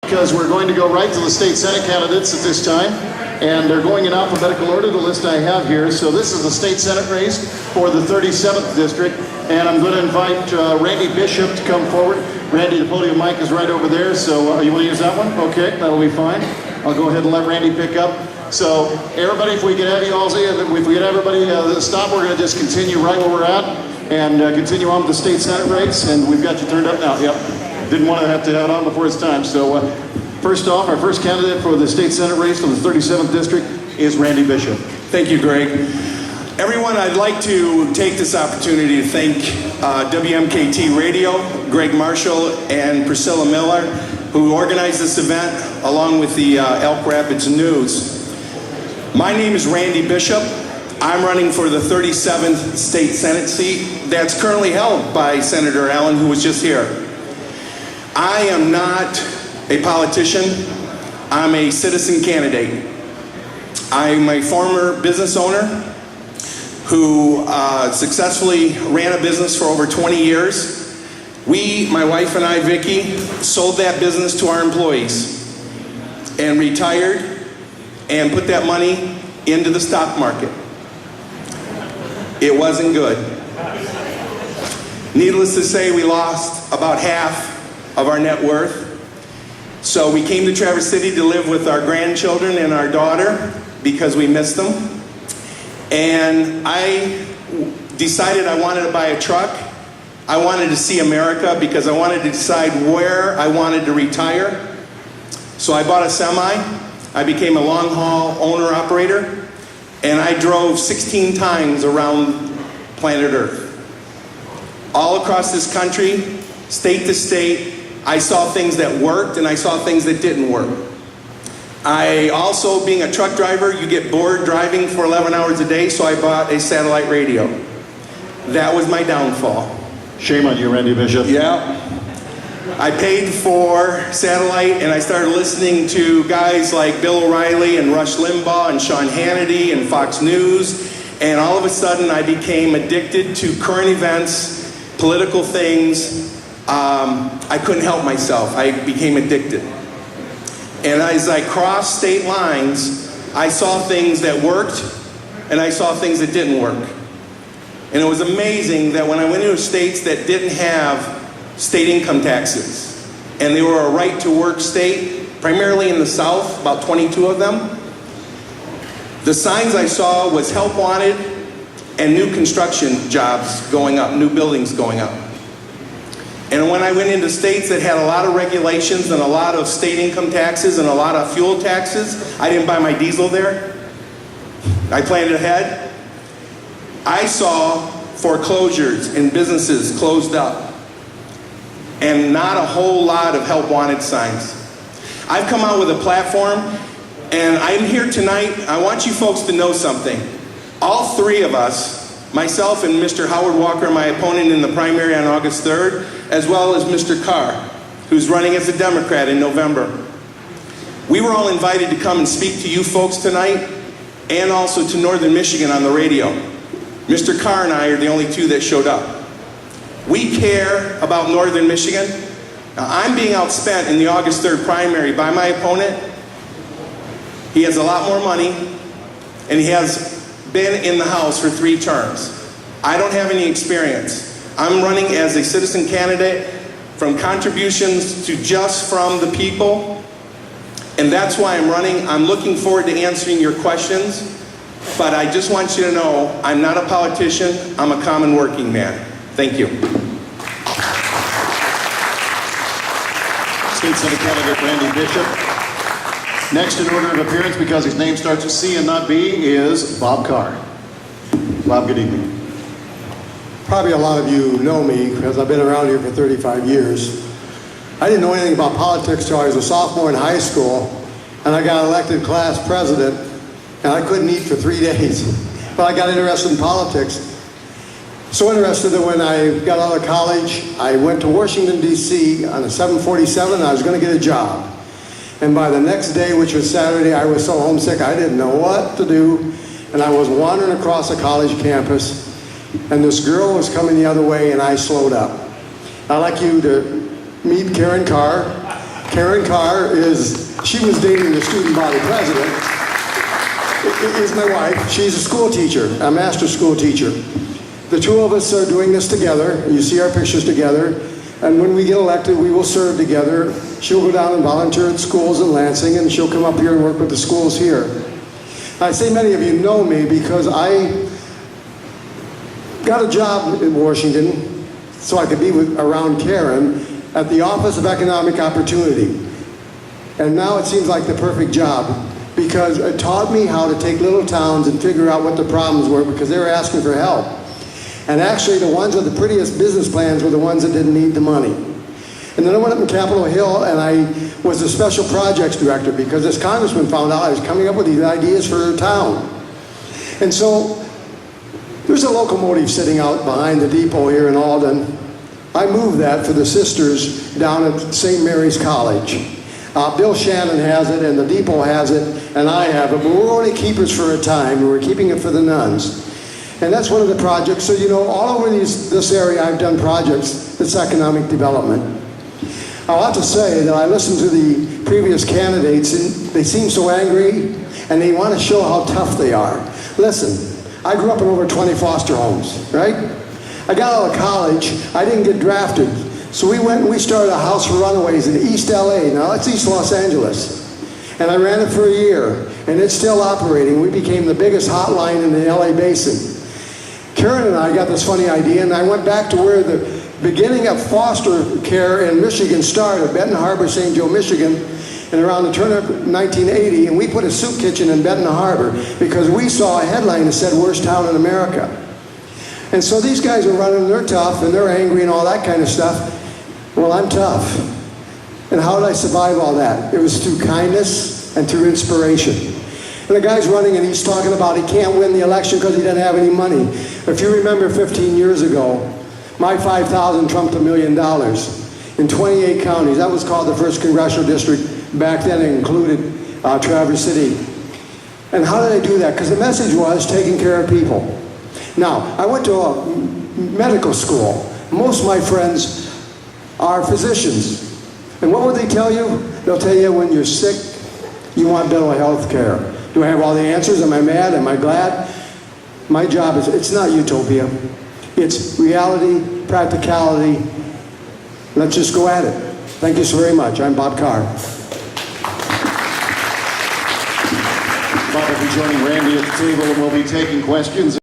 because we're going to go right to the state Senate candidates at this time, and they're going in alphabetical order, the list I have here. So this is the state Senate race for the 37th district, and I'm going to invite Randy Bishop to come forward. Randy, the podium mic is right over there, so you want to use that one? Okay, that'll be fine. I'll go ahead and let Randy pick up. So everybody, if we could have you all, if we could have everybody stop, we're going to just continue right where we're at and continue on with the state Senate race, and we've got you turned up now. Yep. Didn't want to have it on before it's time. So first off, our first candidate for the state Senate race for the 37th district is Randy Bishop. Thank you, Greg. Everyone, I'd like to take this opportunity to thank WMKT Radio, Greg Marshall, and Priscilla Miller, who organized this event, along with the Elk Rapids News. My name is Randy Bishop. I'm running for the 37th state Senate seat that's currently held by Senator Alden, who was just here. I am not a politician. I'm a citizen candidate. I'm a former business owner who successfully ran a business for over 20 years. My wife and I, Vicki, sold that business to our employees and retired and put that money into the stock market. It wasn't good. Needless to say, we lost about half of our net worth. So we came to Traverse City to live with our grandchildren and our daughter because we missed them. And I decided I wanted to buy a truck. I wanted to see America because I wanted to decide where I wanted to retire. So I bought a semi. I became a long haul owner operator, and I drove 16 times around planet Earth. All across this country, state to state, I saw things that worked and I saw things that didn't work. I also, being a truck driver, you get bored driving for 11 hours a day, so I bought a satellite radio. That was my downfall. Shame on you, Randy Bishop. Yeah. I paid for satellite and I started listening to guys like Bill O'Reilly and Rush Limbaugh and Sean Hannity and Fox News, and all of a sudden I became addicted to current events, political things. I couldn't help myself. I became addicted. And as I crossed state lines, I saw things that worked and I saw things that didn't work. And it was amazing that when I went into states that didn't have state income taxes, and they were a right to work state, primarily in the South, about 22 of them, the signs I saw was help wanted and new construction jobs going up, new buildings going up. And when I went into states that had a lot of regulations and a lot of state income taxes and a lot of fuel taxes, I didn't buy my diesel there. I planned ahead. I saw foreclosures and businesses closed up and not a whole lot of help wanted signs. I've come out with a platform, and I'm here tonight. I want you folks to know something. All three of us, myself and Mr. Howard Walker, my opponent in the primary on August 3rd, as well as Mr. Carr, who's running as a Democrat in November. We were all invited to come and speak to you folks tonight, and also to Northern Michigan on the radio. Mr. Carr and I are the only two that showed up. We care about Northern Michigan. Now, I'm being outspent in the August 3rd primary by my opponent. He has a lot more money, and he has been in the House for 3 terms. I don't have any experience. I'm running as a citizen candidate from contributions to just from the people, and that's why I'm running. I'm looking forward to answering your questions, but I just want you to know I'm not a politician. I'm a common working man. Thank you. State Senate candidate Randy Bishop. Next in order of appearance, because his name starts with C and not B, is Bob Carr. Bob, good evening. Probably a lot of you know me because I've been around here for 35 years. I didn't know anything about politics until I was a sophomore in high school, and I got elected class president, and I couldn't eat for 3 days. But I got interested in politics. So interested that when I got out of college, I went to Washington, D.C. on a 747, and I was going to get a job. And by the next day, which was Saturday, I was so homesick I didn't know what to do. And I was wandering across a college campus, and this girl was coming the other way, and I slowed up. I'd like you to meet Karen Carr. Karen Carr she was dating the student body president, is my wife. She's a school teacher, a master school teacher. The two of us are doing this together. You see our pictures together. And when we get elected, we will serve together. She'll go down and volunteer at schools in Lansing, and she'll come up here and work with the schools here. I say many of you know me because I got a job in Washington so I could be around Karen at the Office of Economic Opportunity. And now it seems like the perfect job because it taught me how to take little towns and figure out what the problems were because they were asking for help. And actually the ones with the prettiest business plans were the ones that didn't need the money. And then I went up in Capitol Hill and I was the special projects director because this congressman found out I was coming up with these ideas for a town. And so there's a locomotive sitting out behind the depot here in Alden. I moved that for the sisters down at St. Mary's College. Bill Shannon has it and the depot has it and I have it, but we're only keepers for a time and we're keeping it for the nuns. And that's one of the projects. So, you know, all over this area I've done projects that's economic development. I have to say that I listened to the previous candidates and they seem so angry and they want to show how tough they are. Listen, I grew up in over 20 foster homes, right? I got out of college, I didn't get drafted. So we went and we started a house for runaways in East LA. Now that's East Los Angeles. And I ran it for a year and it's still operating. We became the biggest hotline in the LA basin. Karen and I got this funny idea and I went back to where the beginning of foster care in Michigan started, Benton Harbor, St. Joe, Michigan, and around the turn of 1980, and we put a soup kitchen in Benton Harbor because we saw a headline that said worst town in America. And so these guys are running, they're tough and they're angry and all that kind of stuff. Well, I'm tough. And how did I survive all that? It was through kindness and through inspiration. And the guy's running and he's talking about he can't win the election because he doesn't have any money. If you remember 15 years ago, my 5,000 trumped $1 million in 28 counties. That was called the first congressional district. Back then it included Traverse City. And how did I do that? Because the message was taking care of people. Now, I went to a medical school. Most of my friends are physicians. And what would they tell you? They'll tell you when you're sick, you want dental health care. Do I have all the answers? Am I mad? Am I glad? My job is, it's not utopia. It's reality, practicality. Let's just go at it. Thank you so very much. I'm Bob Carr. Bob will be joining Randy at the table and we'll be taking questions.